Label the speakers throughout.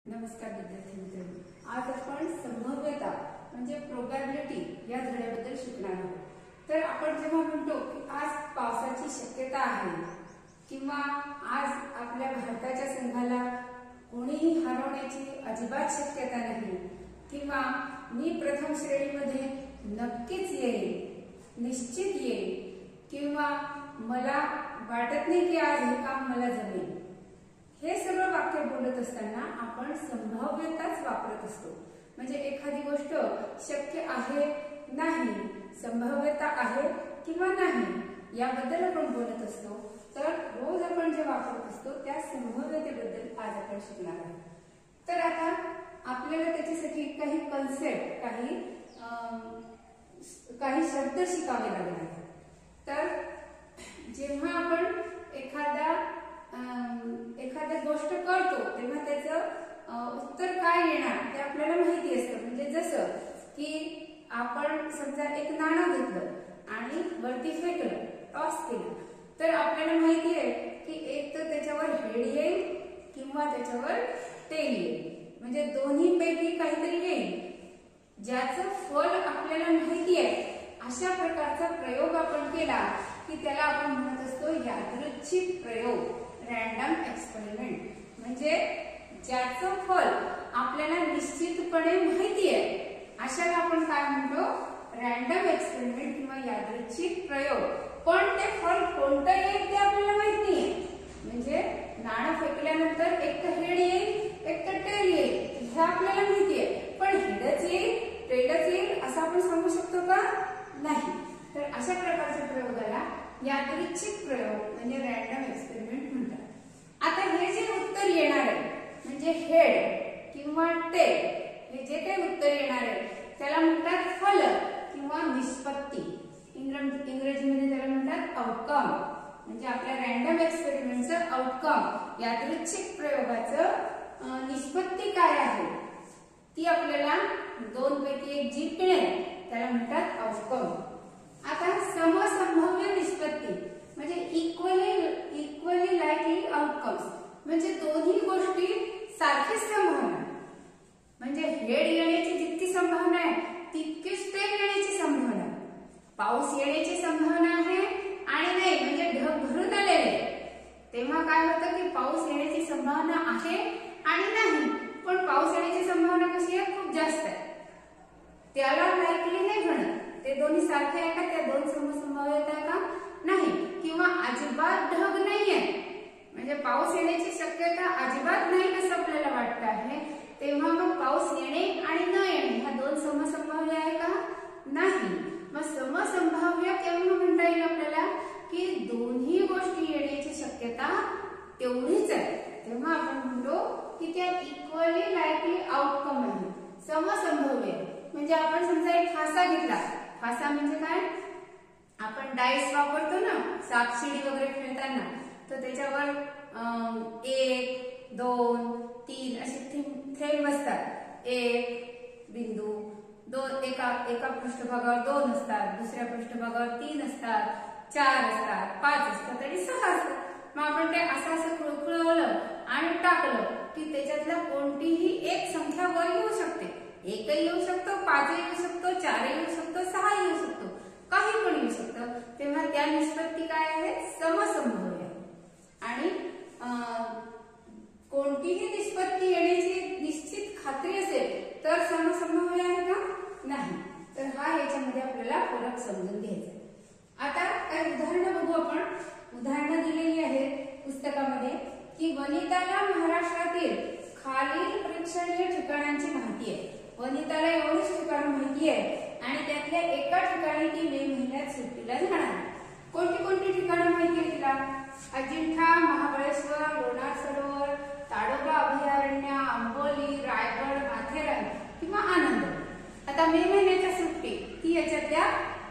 Speaker 1: नमस्कार विद्यार्थी मित्रांनो, आज आपण संभाव्यता म्हणजे प्रोबॅबिलिटी या धड्याबद्दल शिकणार आहोत। तर आपण जेव्हा म्हणतो की आज पावसाची शक्यता आहे किंवा आज आपल्या भारताच्या संघाला कोणीही हरवण्याची अजिबात शक्यता नाही किंवा मी प्रथम श्रेणीमध्ये नक्कीच येईल, निश्चित येईल किंवा मला वाटत नाही की आज हे काम मला जमेल, हे सगळं वाक्य बोलत असताना आपण संभाव्यताच वापरत असतो। म्हणजे एखादी गोष्ट शक्य आहे नाही, संभाव्यता आहे किंवा नाही याबद्दल आपण बोलत असतो। तर रोज आपण जे वापरत असतो त्या संभाव्यतेबद्दल आज आपण शिकणार आहोत। तर आता आपल्याला त्याच्यासाठी काही कन्सेप्ट, काही शब्द शिकावे लागणार आहेत। तर जेव्हा आपण एखादी गोष्ट करतो तेव्हा त्याचं उत्तर काय येणार ते आपल्याला माहिती असतं। म्हणजे जसं की आपण समजा एक नाणं घेतलं आणि वरती फेकलं, टॉस केलं, तर आपल्याला माहिती आहे की एक तर त्याच्यावर हेड येईल किंवा त्याच्यावर टेल येईल, म्हणजे दोन्ही पैकी काहीतरी येईल। ज्याचं फल आपल्याला माहिती आहे अशा प्रकारचा प्रयोग आपण केला की त्याला आपण म्हणत असतो यादृच्छिक प्रयोग, रॅन्डम एक्सपेरिमेंट। म्हणजे ज्याचं फल आपल्याला निश्चितपणे माहिती आहे अशाला आपण काय म्हणतो, रॅन्डम एक्सपेरिमेंट किंवा यादृच्छिक प्रयोग। पण ते फल कोणतं येईल ते आपल्याला माहित नाहीये। म्हणजे नाणं फेकल्यानंतर एक तर हेड येईल, एक तर टेल येईल हे आपल्याला माहिती आहे, पण हेडच येईल टेलच येईल असं आपण सांगू शकतो का? नाही। तर अशा प्रकारच्या प्रयोगाला यादृच्छिक प्रयोग म्हणजे रॅन्डम एक्सपेरिमेंट म्हणतात। आता हे जे उत्तर येणार आहे म्हणजे हेड किंवा टेल, हे जे काही उत्तर येणार आहे त्याला म्हणतात फल किंवा निष्पत्ती। इंग्रजीमध्ये त्याला म्हणतात आउटकम। म्हणजे आपल्या रॅन्डम एक्सपेरिमेंटचं आउटकम, यादृच्छिक प्रयोगाचं निष्पत्ती काय आहे ती आपल्याला दोन पैकी एक जी मिळेल त्याला म्हणतात आउटकम। आता समसंभाव्य निष्पत्ती म्हणजे इक्वली लाइकली आउटकम्स, म्हणजे दोन्ही गोष्टी सारखीच संभावना। म्हणजे हेड येण्याची जितकी संभावना आहे तितकीच टेल येण्याची संभावना, पाऊस येण्याची संभावना आहे आणि नाही म्हणजे ढग भरून आलेले तेव्हा काय होतं की पाऊस येण्याची संभावना आहे आणि नाही, पण पाऊस येण्याची संभावना कशी आहे, खूप जास्त आहे, त्याला लाइकली नाही म्हणत। ते दोन्ही सारखे आहे का, त्या दोन समसंभाव्यता का? नाही। किंवा अजिबात ढग नाहीये म्हणजे पाऊस येण्याची शक्यता अजिबात नाही असं आपल्याला वाटतं आहे, तेव्हा मग पाऊस येणे आणि न येणे ह्या दोन समसंभाव्य आहे का? नाही। मग समसंभाव्य केव्हा म्हणता येईल आपल्याला की दोन्ही गोष्टी येण्याची शक्यता तेवढीच आहे, तेव्हा आपण म्हणतो की त्या इक्वली लाइकली आउटकम आहे, समसंभाव्य। म्हणजे आपण समजा एक फासा घेतला, फासा म्हणजे काय, आपण डाइस वापरतो ना सापशिडी वगैरे खेळताना, तर त्याच्यावर 1 2 3 असे थेंब असतात। एक बिंदू, एका पृष्ठभागावर 2 असतात, दुसऱ्या पृष्ठभागावर 3 असतात, 4 असतात, 5 असतात आणि 6 असतात। मग आपण ते असं खुळखुळवलं आणि टाकलं की त्याच्यातला कोणतीही एक संख्या वर येऊ शकते, 1 येऊ शकतो, 5 येऊ शकतो, 4 येऊ शकतो, 6 येऊ शकतो, काही पण येऊ शकतं। तेव्हा त्या निष्पत्ती काय आहे, समसंभाव्य आहे। आणि कोणतीही निष्पत्ती येण्याची निश्चित खात्री असेल तर समसंभाव्य आहे का? नाही। तर हा याच्यामध्ये आपल्याला फरक समजून घ्यायचा आहे। आता काही उदाहरणं बघू आपण। उदाहरणं दिलेली आहेत पुस्तकामध्ये की वनिताला महाराष्ट्रातील खालील प्रेक्षणीय ठिकाणांची माहिती आहे। वनिताला एवढीच ठिकाणं माहिती आहे आणि त्यातल्या एका ठिकाणी ती मे महिन्यात सुट्टीला जाणार आहे। कोणती कोणती ठिकाणं माहिती आहे तिला? अजिंठा, महाबळेश्वर, लोणार सरोवर, ताडोबा अभयारण्य, आंबोली, रायगड, माथेरान किंवा आनंद। आता मे महिन्याच्या सुट्टी ती याच्यातल्या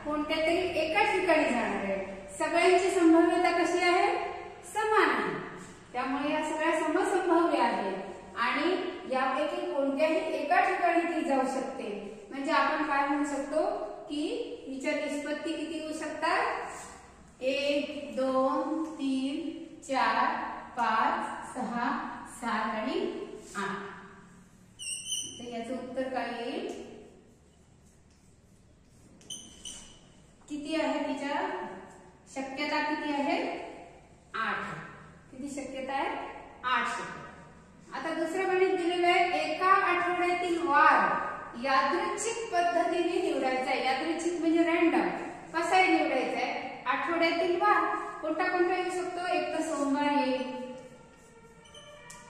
Speaker 1: कोणत्या तरी एका ठिकाणी जाणार आहे। सगळ्यांची संभाव्यता कशी आहे, समान आहे, त्यामुळे या सगळ्या समसंभाव्य आहेत आणि यापैकी कोणत्याही एका ठिकाणी ती जाऊ शकते। म्हणजे आपण काय म्हणू शकतो की हिच्या निष्पत्ती किती येऊ शकतात, 1 2 3 4 5 6 7 आणि 8। यादृच्छिक पद्धतीने निवडायचा आहे. यादृच्छिक म्हणजे रॅन्डम. कसा निवडायचा आहे? आठवड्यातील वार कोणता कोणता येऊ शकतो? एक तर सोमवार येईल,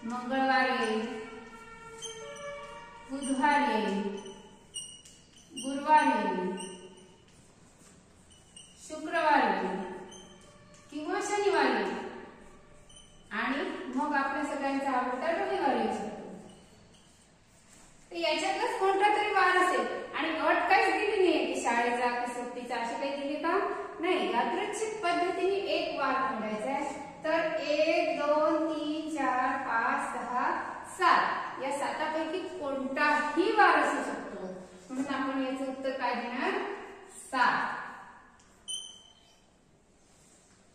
Speaker 1: मंगळवार येईल, बुधवार येईल, गुरुवार येईल, शुक्रवार येईल किंवा शनिवार येईल आणि मग आपल्या सगळ्यांचा आवडता रविवार येऊ शकतो. तर याच्यातच कोणता तरी वार असेल आणि अट काहीच दिली नाहीये की शाळेचा की सुट्टीचा अशी काही दिली का? नाही. यादृच्छिक पद्धतीने एक वार निवडायचा आहे. तर 1, 2, 3, 4, 5, 6, 7 या 7पैकी कोणताही वार असू शकतो. म्हणून आपण याचं उत्तर काय देणार? 7.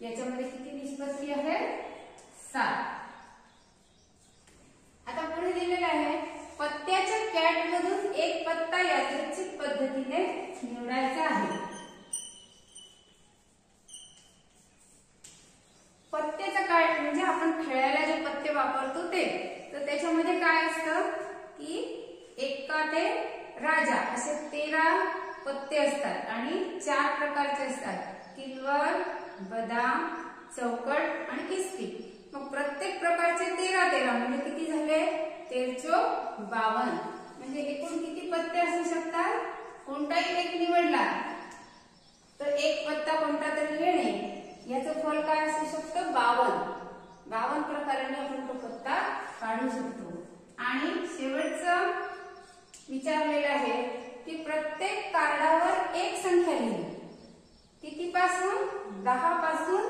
Speaker 1: याच्यामध्ये किती निष्पत्ती आहे? 7. आता पुढे दिलेलं आहे पत्त्याच्या कॅट मधून एक पत्ता यादृच्छिक पद्धतीने निवडायचा आहे. पत्त्याचा कॅट म्हणजे आपण खेळायला जे पत्ते वापरतो ते. तर त्याच्यामध्ये काय असतं की 1 ते राजा असे 13 पत्ते असतात आणि 4 प्रकारचे असतात. किल्वर, बदाम, चौकट आणि इस्पी. मग प्रत्येक प्रकारचे 13 म्हणजे किती झाले? 13×52 म्हणजे एकूण किती पत्ते असू शकतात? कोणताही एक निवडला तर एक पत्ता कोणता तरी येणे. याचं फल काय असू शकतं? 52 प्रकाराने आपण तो पत्ता काढू शकतो. आणि शेवटचं विचारलेलं आहे की प्रत्येक कार्डावर एक संख्या लिहिली. कितीपासून? 10 पासून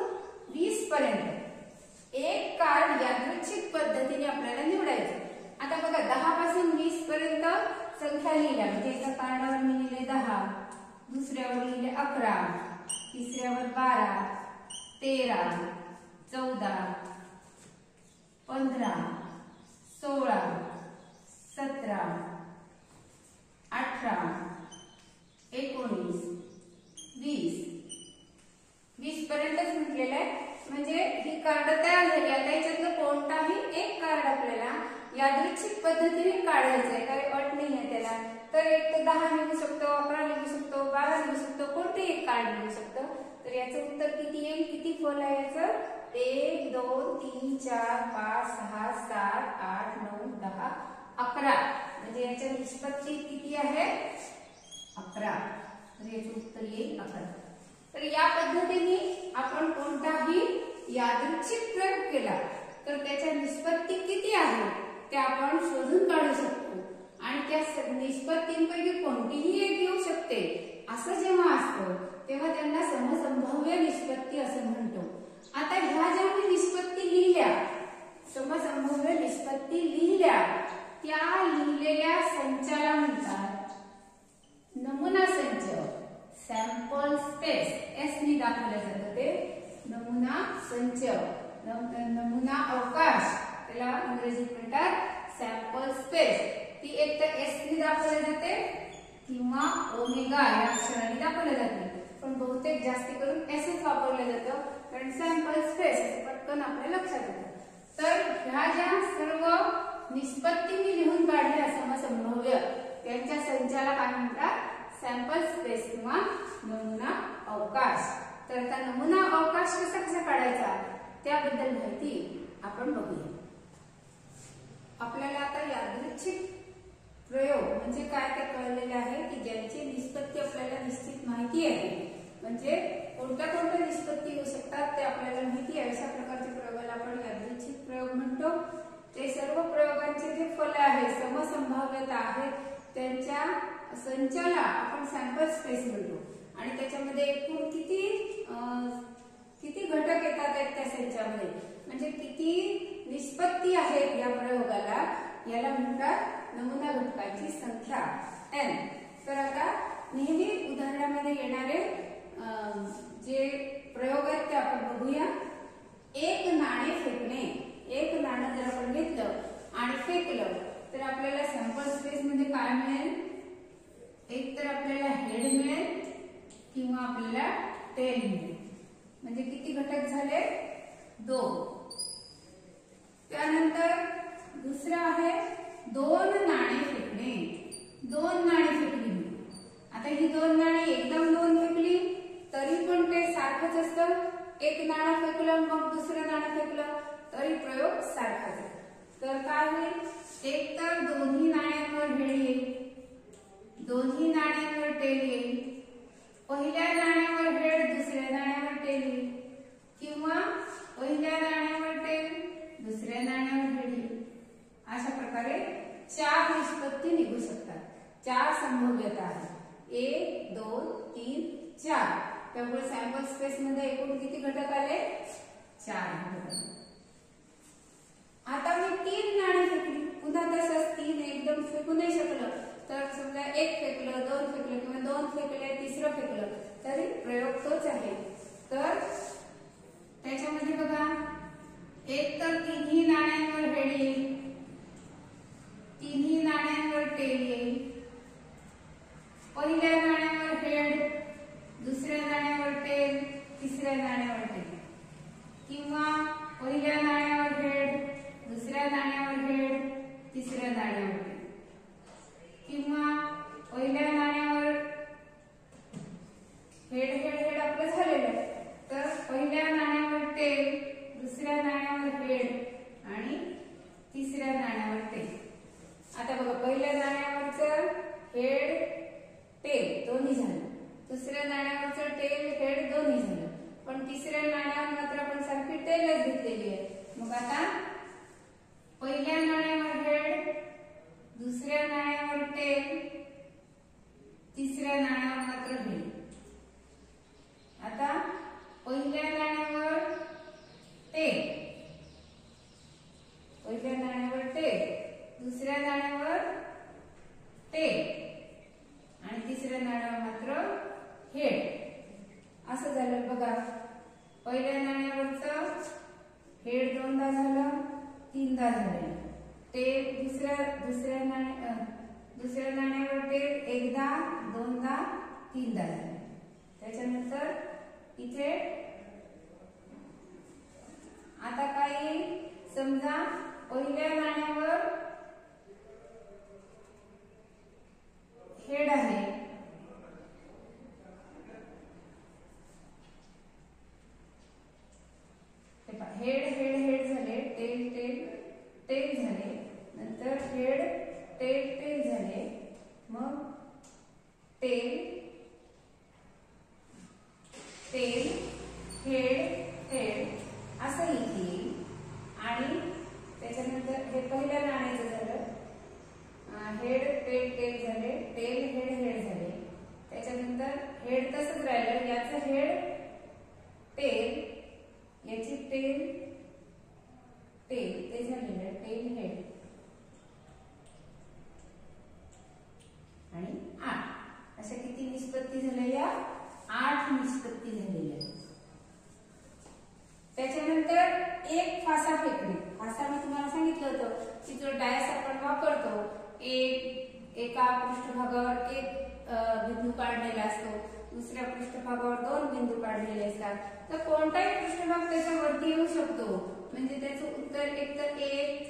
Speaker 1: 20 पर्यंत. एक कार्ड यादृच्छिक पद्धतीने आपल्याला निवडायचं. आता बघा 10 पासून 20 पर्यंत संख्या लिहिल्या म्हणजे एका कार्डावर मी लिहिले 10, दुसऱ्यावर लिहिले 11, तिसऱ्यावर 12, 13, 14, 15, 16, 17, 18, 19, 20 पर्यंतच म्हटलेलं आहे. म्हणजे ही कार्ड तयार झाली. आता याच्यातलं कोणताही एक कार्ड आपल्याला यादृच्छिक पद्धतीने काढायचं आहे. काही अट नाही आहे त्याला. तर एक तर 10 लिहू शकतो, 11 लिहू शकतो, 12 लिहू शकतो, कोणतेही एक कार्ड लिहू शकतो. तर याचं उत्तर किती येईल? किती फल आहे याचं? 1, 2, 3, 4, 5, 6, 7, 8, 9, 10, 11 म्हणजे याच्या निष्पत्ती किती आहे? 11. तर याचं उत्तर येईल 11. तर या पद्धतीने आपण कोणताही यादृच्छिक प्रयोग केला तर त्याच्या निष्पत्ती किती आहे ते आपण शोधून काढू शकतो. आणि त्या निष्पत्तींपैकी कोणतीही एक येऊ शकते. असं जेव्हा असतं तेव्हा त्यांना समसंभाव्य निष्पत्ती असं म्हणतो. आता ह्या ज्या मी निष्पत्ती लिहिल्या, समसंभाव्य निष्पत्ती लिहिल्या, त्या लिहिलेल्या संचाला म्हणतात नमुना संच. सॅम्पल स्पेस एस नी दाखवलं जातं ते नमुना संच. नमुना अवकाश त्याला इंग्रजीत म्हणतात सॅम्पल स्पेस. ती एक तर एस नी दाखवली जाते किंवा ओमेगा या अक्षराने दाखवले जाते. पण बहुतेक जास्ती करून एसच वापरलं जातं कारण सॅम्पल स्पेस पटकन आपल्या लक्षात येतं. तर ह्या ज्या सर्व निष्पत्ती मी लिहून काढल्या समसंभाव्य त्यांच्या संचाला काय म्हणतात? सॅम्पल स्पेस किंवा नमुना अवकाश. तर आता नमुना अवकाश कसा काढायचा त्याबद्दल माहिती आपण बघूया. आपल्याला आता यादृच्छिक प्रयोग म्हणजे काय ते कळलेले आहे की ज्यांची निष्पत्ती आपल्याला निश्चित माहिती आहे. म्हणजे कोणत्या कोणत्या निष्पत्ती येऊ शकतात ते आपल्याला माहिती आहे. अशा प्रकारच्या प्रयोगाला आपण यादृच्छिक प्रयोग म्हणतो. ते सर्व प्रयोगांचे जे फल आहे समसंभाव्यता आहेत त्यांच्या संचाला आपण सॅम्पल स्पेस म्हणतो. आणि त्याच्यामध्ये एकूण किती घटक येतात त्या संचामध्ये म्हणजे किती निष्पत्ती आहेत या प्रयोगाला याला म्हणतात नमुना घटकांची संख्या n. तर आता नेहमी उदाहरणामध्ये येणारे जे प्रयोग आहेत ते आपण बघूया. एक नाणे फेकणे. एक नाणं जर आपण घेतलं आणि फेकलं तर आपल्याला सॅम्पल स्पेस मध्ये काय मिळेल? एक तर आपल्याला हेड मिळेल किंवा आपल्याला टेल मिळेल. म्हणजे किती घटक झाले? 2. त्यानंतर दुसरं आहे 2 नाणे फेकणे. 2 नाणे असतं, एक नाणं फेकलं मग दुसरं नाणं फेकलं तरी प्रयोग सारखाच आहे. तर काय होईल, एक तर दोन्ही नाण्यांवर हेड येईल, दोन्ही नाण्यांवर टेल येईल, पहिल्या नाण्यावर हेड दुसऱ्या नाण्यावर टेल येईल, किंवा पहिल्या नाण्यावर टेल दुसऱ्या नाण्यावर हेड येईल. अशा प्रकारे 4 निष्पत्ती निघू शकतात. 4 संभाव्यता आहेत, 1 2 3 4. त्यामुळे सॅम्पल स्पेस मध्ये एकूण किती घटक आले, 4 घटक. आता मी 3 नाणी फेकली, पुन्हा तसंच 3 एकदम फेकू नाही शकलं, तर समजा 1 फेकलं, 2 फेकलं किंवा 2 फेकले, तिसरं फेकलं तरी प्रयोग तोच आहे. तर त्याच्यामध्ये बघा, एक तर तिन्ही नाण्यांवर हेड येईल, तिन्ही नाण्यांवर टेल येईल, पहिल्या नाण्यावर हेड दुसऱ्या नाण्यावर टेल तिसऱ्या नाण्यावर टेल, किंवा पहिल्या नाण्यावर हेड दुसऱ्या नाण्यावर हेड तिसऱ्या नाण्यावर टेल, किंवा पहिल्या नाण्यावर हेड हेड हेड आपलं झालेलं आहे, तर पहिल्या नाण्यावर टेल दुसऱ्या नाण्यावर हेड आणि तिसऱ्या नाण्यावर टेल. आता बघा, पहिल्या नाण्यावरचं हेड टेल दोन्ही झालं, दुसऱ्या नाण्यावरचं टेल हेड दोन्ही झालं, पण तिसऱ्या नाण्यावर मात्र आपण सारखी टेलच घेतलेली आहे. मग आता पहिल्या नाण्यावर हेड दुसऱ्या नाण्यावर टेल तिसऱ्या नाण्यावर मात्र हेड. आता पहिल्या नाण्यावर टेल, पहिल्या नाण्यावर टेल दुसऱ्या नाण्यावर टेल आणि तिसऱ्या नाण्यावर मात्र हेड. असं झालं बघा, पहिल्या नाण्यावरचं हेड दोनदा झालं, तीनदा झालं, टेल दुसऱ्या नाण्यावर टेल एकदा, दोनदा, तीनदा झालं. त्याच्यानंतर इथे आता काय येईल, समजा पहिल्या नाण्यावर हेड आहे, हेड हेड हेड झाले, टेल टेल टेल झाले, नंतर हेड टेल टेल झाले, मग टेल टेल हेड हेड असं इथे येईल. आणि त्याच्यानंतर हे पहिल्या नाण्याचं झालं, हेड टेल टेल झाले, टेल हेड हेड झाले, त्याच्यानंतर हेड तसंच राहिलं, याचं हेड टेल, याची टेल टेल, ते झालेलं आहे टेल हेड आणि 8. अशा किती निष्पत्ती झाल्या, 8 निष्पत्ती झालेल्या आहेत. त्याच्यानंतर एक फासा फेकणे. फासा मी तुम्हाला सांगितलं होतं की जो डायस आपण वापरतो, एका पृष्ठभागावर एक बिंदू काढलेला असतो, दुसऱ्या पृष्ठभागावर 2 बिंदू काढलेले असतात. तर कोणताही पृष्ठभाग त्याच्यावरती येऊ शकतो, म्हणजे त्याचं उत्तर एकतर 1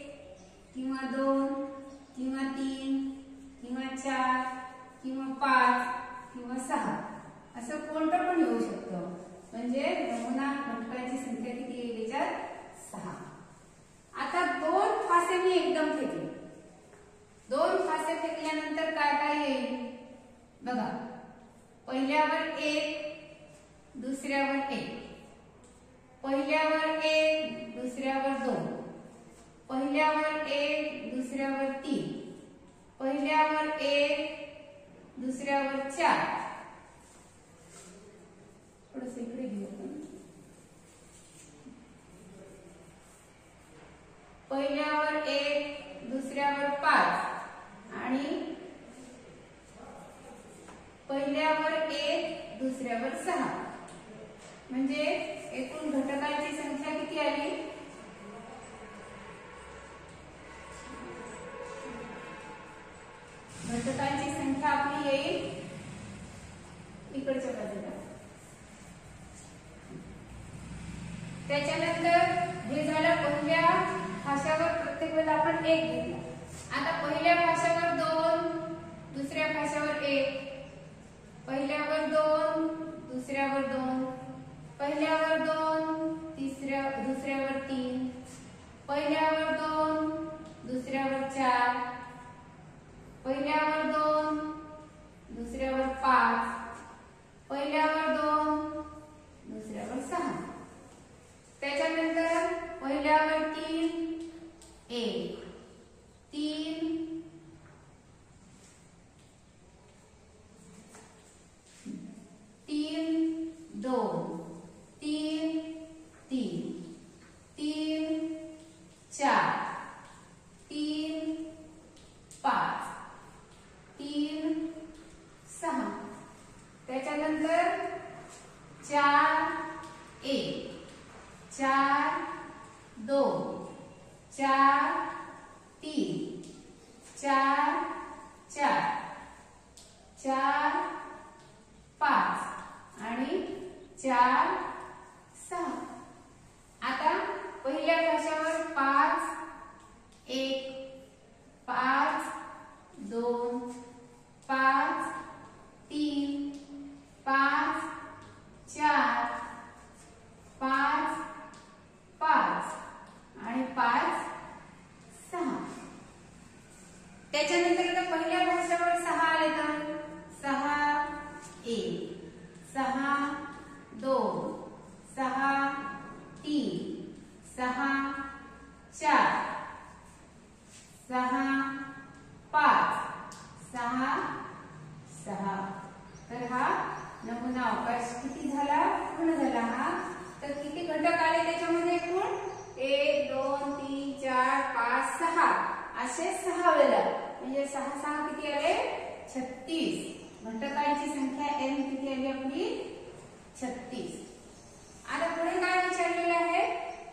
Speaker 1: किंवा 2 किंवा 3 किंवा 4 किंवा 5 किंवा 6 असं कोणतं पण येऊ शकतं. म्हणजे नमुना घटकांची संख्या किती येईल याच्यात, 6. आता 2 फासे मी एकदम फेकले, 2 फासे फेकल्यानंतर काय काय येईल बघा, पहिल्यावर 1 दुसऱ्यावर 1, पहिल्यावर 1 दुसऱ्यावर 2, पहिल्यावर 1 दुसऱ्यावर 3, पहिल्यावर 1 दुसऱ्यावर 4. थोडंसं इकडे घेऊ आपण, पहिल्यावर 1 दुसऱ्यावर 5 आणि पहिल्यावर 1 दुसऱ्यावर 6. म्हणजे एकूण घटकांची संख्या किती आली, घटकांची संख्या आपली येईल इकडच्या बाजूला. त्याच्यानंतर हे झालं पहिल्या फाशावर, प्रत्येक वेळेला आपण 1 घेतला. आता पहिल्या फाशावर 2, दुसऱ्या फाशावर 1, पहिल्यावर 2 दुसऱ्यावर 2, पहिल्या पहिल्यावर 2, दुसऱ्यावर 5, पहिल्यावर 2, दुसऱ्यावर 6, त्याच्यानंतर पहिल्यावर 3, 1, 3, 3, 2, 3, 3, 3, 4, 3, 5, 3, 6, त्याच्यानंतर 4, 1, 4, 2, 4, 3, 4, 4, 4, 5 आणि 4, 6. आता पहिल्या भाषावर 5, 1, 5, 2, 5, 3, 5, 4, 5, 5 आणि 5, 6. त्याच्यानंतर आता पहिल्या भाषावर 6 आले तर 6, 1, 6, 2, 6, 3, 6, 4, 6, 5, 6, 6. तर हा नमुना अवकाश किती झाला? पूर्ण झाला हा. तर किती घटक आले त्याच्यामध्ये एकूण? 1, 2, 3, 4, 5, 6 असे 6 वेळा, म्हणजे 6, 6 किती आले? 36. घटकांची संख्या n किती आली आपली? 36. आता पुढे काय विचारलेलं आहे?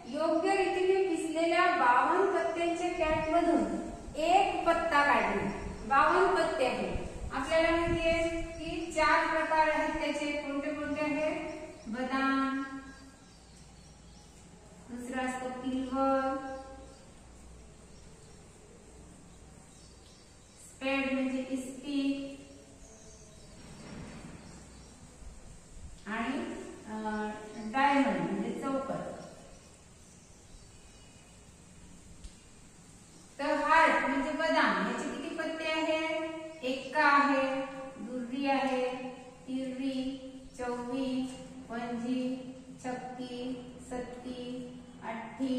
Speaker 1: योग्य रीतीने पिसलेल्या 52 पत्त्यांच्या कॅट मधून एक पत्ता काढणे. 52 पत्ते आहेत. आपल्याला माहिती आहे की 4 प्रकार आहेत त्याचे. कोणते कोणते आहेत? बदाम, दुसरा असतो किलवर, स्पेड म्हणजे इस्पीक आणि डायमंड म्हणजे चौकट. तर हार्ट म्हणजे बदाम, याचे किती पत्ते आहेत? एक्का आहे, दुर्री आहे, तिर्री, चौवी, पंजी, छक्की, सत्ती, अठ्ठी,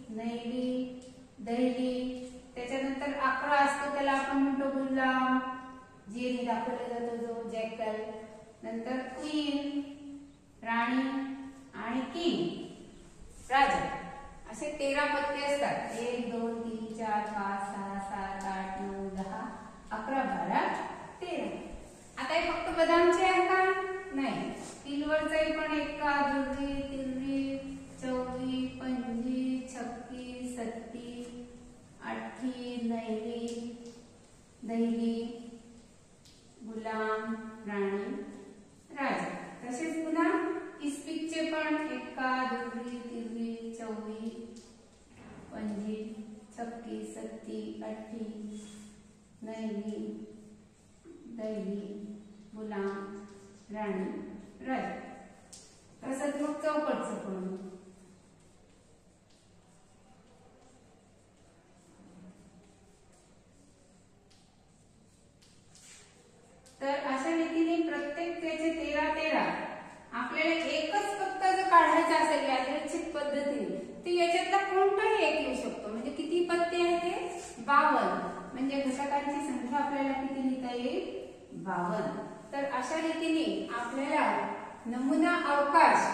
Speaker 1: नैली, दहिली. त्याच्यानंतर 11 असतो, त्याला आपण म्हणतो गुलाम, जेनी दाखवला जातो जो जॅकल. नंतर क्वीन राणी आणि किंग राजा, असे 13 पत्ते असतात. 1, 2, 3, 4, 5, 6, 7, 8, 9, 10, 11, 12, 13. आता हे फक्त बदामचे आहे का? नाही. किलवरचे पण एक्का, दुर्री, तिर्री, चौवी, पंजी, छक्की, सत्ती, अठ्ठी, नैली, दहिली, गुलाम, राणी, राजा. तसेच पुन्हा इस्पिकचे पण एक्का, दुर्री, तिर्री, चौवी, पंजी, छक्की, सत्ती, अठ्ठी, नैली, दहिली, गुलाम, राणी, राजा. तसंच मग चौकटचं पण. तर अशा रीतीने प्रत्येक त्याचे 13 आपल्याला एकच पत्ता जर काढायचा असेल यादृच्छिक पद्धतीने, तर याच्यातला कोणताही एक येऊ शकतो. म्हणजे किती पत्ते आहेत ते? 52. म्हणजे घटकांची संख्या आपल्याला किती लिहिता येईल? 52. तर अशा रीतीने आपल्याला नमुना अवकाश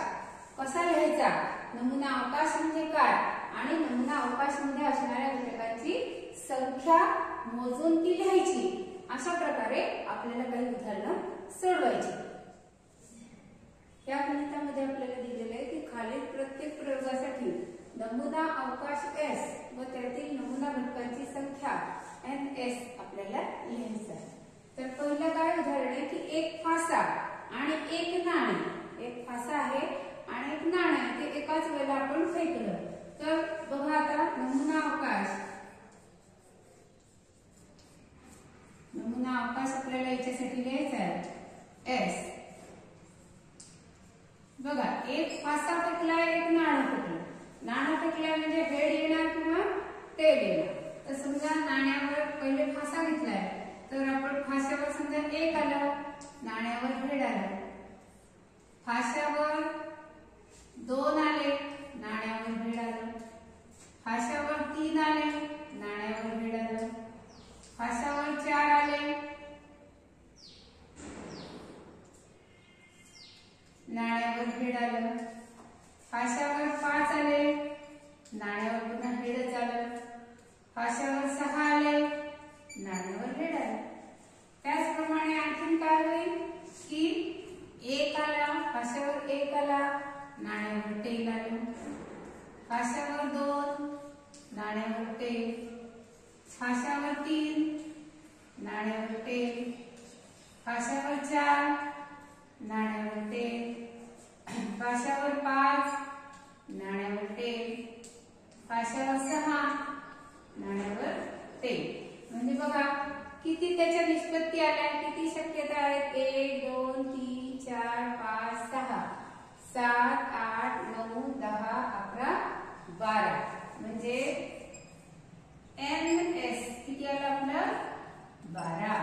Speaker 1: कसा लिहायचा, नमुना अवकाश म्हणजे काय आणि नमुना अवकाशामध्ये असणाऱ्या घटकांची संख्या मोजून ती लिहायची, अशा प्रकारे आपल्याला काही उदाहरणं सोडवायची. या गणितामध्ये आपल्याला दिलेले आहे की खालील प्रत्येक प्रयोगासाठी नमुना अवकाश S व त्यातील नमुना घटकांची संख्या NS आपल्याला लिहायचं आहे. तर पहिलं काय उदाहरण आहे की एक फासा आणि एक नाणे. एक फासा आहे आणि एक नाणं आहे, ते एकाच वेळेला आपण फेकलं. तर बघा आता नमुना अवकाश, नमुना अवकाश आपल्याला याच्यासाठी लिहायचा आहे S. बघा, एक फासा फेकला, एक नाणं फेकलं. नाणं फेकल्या म्हणजे हेड येणार किंवा टेल येणार. तर समजा नाण्यावर पहिले फासा घेतलाय, तर फाशावर समजा 1 आलं, नाण्यावर दीड आलं. फाशावर 2 आले, नाण्यावर दीड आलं. फाशावर 3 आले, नाण्यावर दीड आलं. फाशावर 4 आले, नाण्यावर दीड आलं. फाशावर 5 आले, नाण्यावर पुन्हा दीडच आलं. फाशावर 6 आले, नाण्यावर दीड आलं. त्याचप्रमाणे आणखीन काय होईल की 1 आला, फाशावर 1 आला, नाण्यावर टेल आलं. फाशावर 2, नाण्यावर टेल. फाशावर 3, नाण्यावर टेल. फाशावर 4, नाण्यावर टेल. फाशावर 5, नाण्यावर टेल. फाशावर 6, नाण्यावर टेल. म्हणजे बघा किती त्याच्या निष्पत्ती आल्या, किती शक्यता आहेत. 1 2 3 4 5 6 7 8 9 10 11 12. म्हणजे NS किती आलं आपलं 12.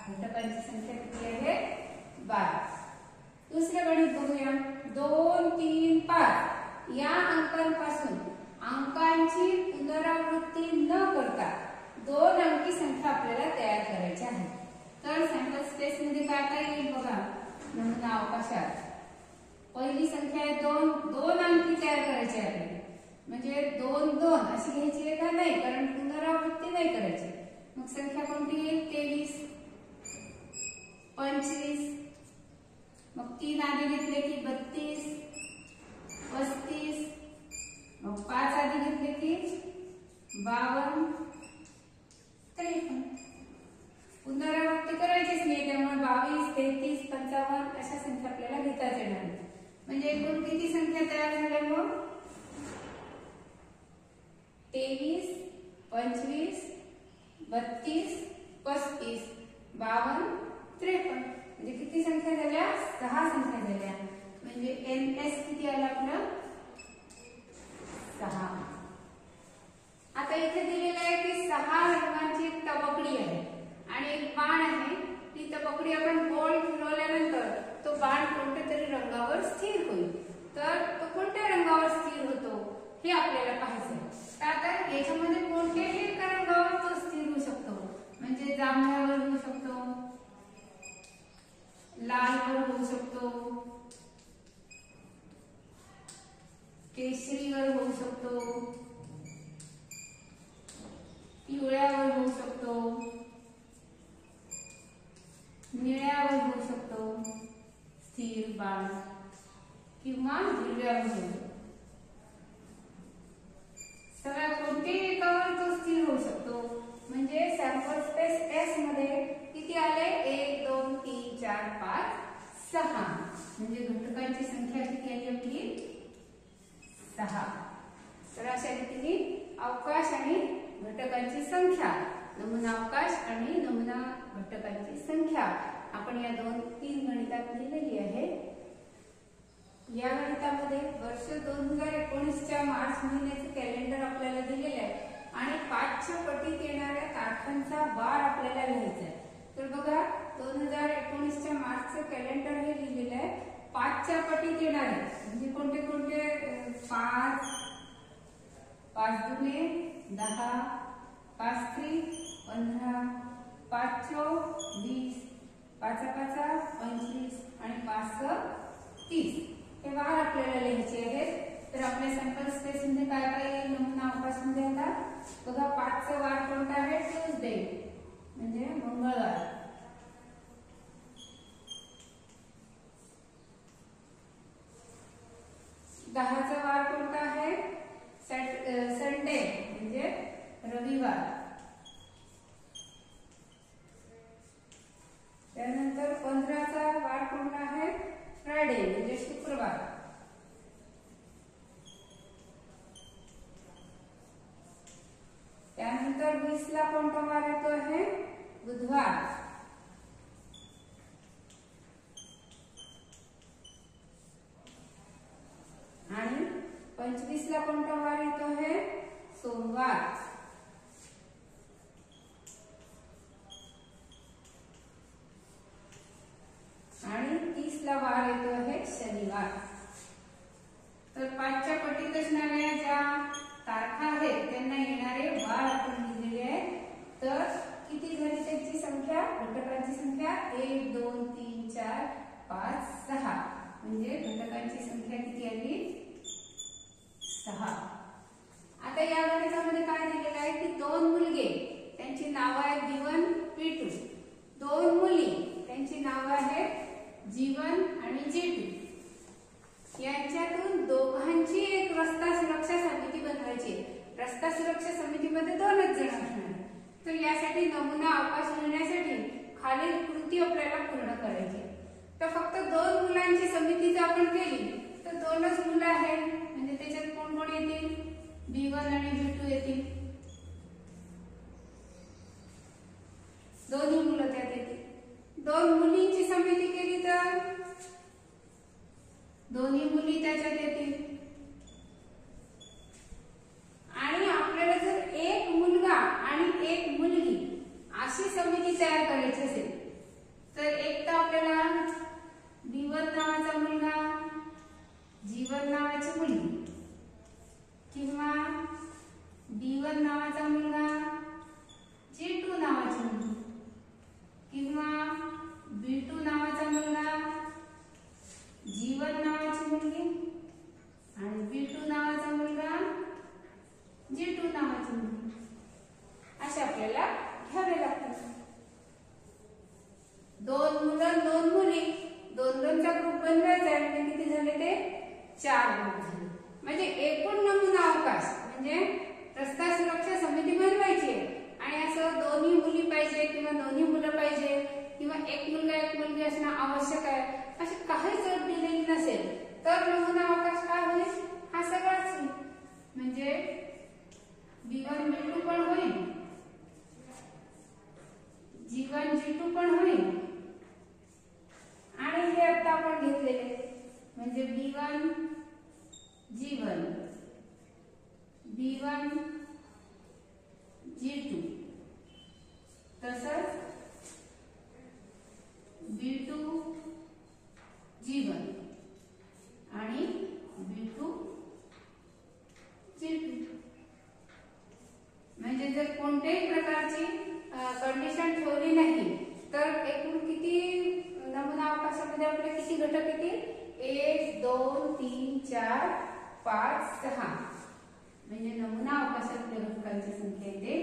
Speaker 1: घटकांची संख्या किती आहे 12. दुसरं गणित बघूया. 2 3 5 या अंकांपासून अंकांची पुनरावृत्ती न करता 2 अंकी संख्या आपल्याला तयार करायची आहे. तर सॅम्पल स्पेस मध्ये काय काय येईल बघा. नमुना अवकाशात पहिली संख्या आहे 2. 2 अंकी तयार करायची आहे आपल्याला. म्हणजे 2 2 अशी घ्यायची आहे का नाही, कारण पुनरावृत्ती नाही करायची. मग संख्या कोणती येईल 23 25. मग 3 आधी घेतले की 32 35. मग 5 आधी घेतले की 52 53. पुनरावृत्ती करायचीच नाही, त्यामुळे 22 33 55 अशा संख्या आपल्याला घेताच येणार नाही. म्हणजे एकूण किती संख्या तयार झाल्या मग 23 25 32 35 52 53. म्हणजे किती संख्या झाल्या 6 संख्या झाल्या. म्हणजे NS किती आलं आपलं 6. आता इथे दिलेलं आहे की 6 रंगांची तबकडी आहे आणि एक बाण आहे. ती तबकडी आपण गोल फिरवल्यानंतर तो बाण कोणत्या तरी रंगावर स्थिर होईल. तर तो कोणत्या रंगावर स्थिर होतो हे आपल्याला पाहायचं आहे. तर आता याच्यामध्ये कोणत्याही एका रंगावर तो स्थिर होऊ शकतो. म्हणजे जांभळ्यावर होऊ शकतो, लालवर होऊ शकतो, केशरीवर होऊ शकतो, पिवळ्यावर होऊ शकतो, निळ्यावर होऊ शकतो स्थिर बाण, किंवा हिरव्यावर होऊ शकतो. सगळ्या कोणत्याही एकावर तो स्थिर होऊ शकतो. म्हणजे सॅम्पल स्पेस S मध्ये किती आले 1 2 3 4 5 6. म्हणजे घटकांची संख्या किती आली आपली 6. तर अशा रीतीने अवकाश आणि घटकांची संख्या, नमुना अवकाश आणि नमुना घटकांची संख्या आपण या 2-3 गणितात लिहिलेली आहे. या गणितामध्ये वर्ष 2019च्या मार्च महिन्याचे कॅलेंडर आपल्याला दिलेले आहे आणि 5च्या पटीत येणाऱ्या तारखांचा वार आपल्याला लिहायचा आहे. तर बघा 2019च्या मार्चचे कॅलेंडर हे लिहिलेलं आहे 5च्या पटीत येणारे. म्हणजे कोणते कोणते 5 5 दुने 10 5 3 15 5 4 20 5 5 25 आणि 5 30 हे वार आपल्याला लिहायचे आहेत. तर आपल्या सॅम्पल स्पेस मध्ये काय काय येईल नमुना अवकाश मध्ये आता बघा 5चा वार कोणता आहे ट्यूसडे म्हणजे मंगळवार. 10चा वार कोणता आहे संडे म्हणजे रविवार. त्यानंतर 15चा वार कोणता आहे फ्रायडे म्हणजे शुक्रवार. त्यानंतर 20ला कोणता वार येतो आहे बुधवार. आणि 25ला कोणता वार येतो आहे सोमवार. घटकांची संख्या 1 2 3 4 5 6 म्हणजे घटकांची संख्या किती आली 6. आता या घटकामध्ये काय दिलेलं आहे की दोन मुलगे त्यांची नाव आहेत B1 B2, दोन मुली त्यांची नाव आहेत G1 आणि G2. यांच्यातून दोघांची एक रस्ता सुरक्षा समिती बनवायची. रस्ता सुरक्षा समितीमध्ये दोनच जण असणार. तर यासाठी नमुना अवकाश मिळण्यासाठी खालील कृती आपल्याला पूर्ण करायची. तर फक्त दोन मुलांची समिती जर आपण केली तर दोनच मुलं आहेत म्हणजे त्याच्यात कोण कोण येतील B1 आणि B2 येतील. दोन्ही मुलं त्यात येतील. दोन मुलींची समिती केली तर दोन्ही मुली त्याच्यात येतील. आणि आपल्याला जर एक मुलगा आणि एक मुलगी अशी समिती तयार करायची असेल तर एक तर आपल्याला B1 नावाचा मुलगा G1 नावाची मुलगी किंवा B1 नावाचा मुलगा G2 नावाची मुलगी किंवा B2 नावाचा मुलगा G1 नावाची मुलगी आणि B2 नावाचा मुलगा G2 नावाची मुलगी असे आपल्याला घ्यावे लागतात. दोन मुलं दोन मुली दोन दोनचा ग्रुप बनवायचा आहे म्हणजे किती झाले ते 4 ग्रुप झाले. म्हणजे एकूण नमुना अवकाश म्हणजे रस्ता सुरक्षा समिती बनवायची आणि असं दोन्ही मुली पाहिजे किंवा दोन्ही मुलं पाहिजे किंवा एक मुलगा एक मुलगी असणं आवश्यक आहे अशी काही जर दिलेली नसेल तर नमुना अवकाश काय होईल हा सगळाच होईल. म्हणजे B1 B2 पण होईल, G1 G2 पण होईल आणि हे आता आपण घेतलेले म्हणजे B1 G1 B1 G2 तसंच B2 G1 आणि B2 G2. म्हणजे जर कोणत्याही प्रकारची कंडिशन ठेवली नाही तर एकूण किती नमुना अवकाशामध्ये आपले किती घटक येतील 1 2 3 4 5 6 म्हणजे नमुना अवकाशातल्या घटकांची संख्या येते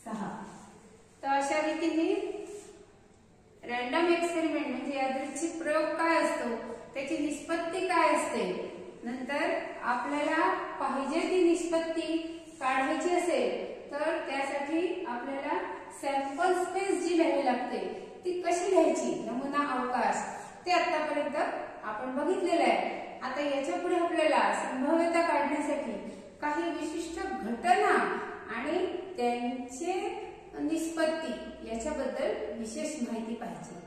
Speaker 1: 6. तर अशा रीतीने रॅन्डम एक्सपेरिमेंट म्हणजे यादृच्छिक प्रयोग काय असतो त्याची निष्पत्ती काय असते नंतर आपल्याला पाहिजे ती निष्पत्ती काढायची असेल तर त्यासाठी आपल्याला सॅम्पल स्पेस जी लिहावी लागते ती कशी लिहायची नमुना अवकाश ते आतापर्यंत आपण बघितलेलं आहे. आता याच्या पुढे आपल्याला संभाव्यता काढण्यासाठी काही विशिष्ट घटना आणि त्यांचे निष्पत्ती याच्याबद्दल विशेष माहिती पाहिजे.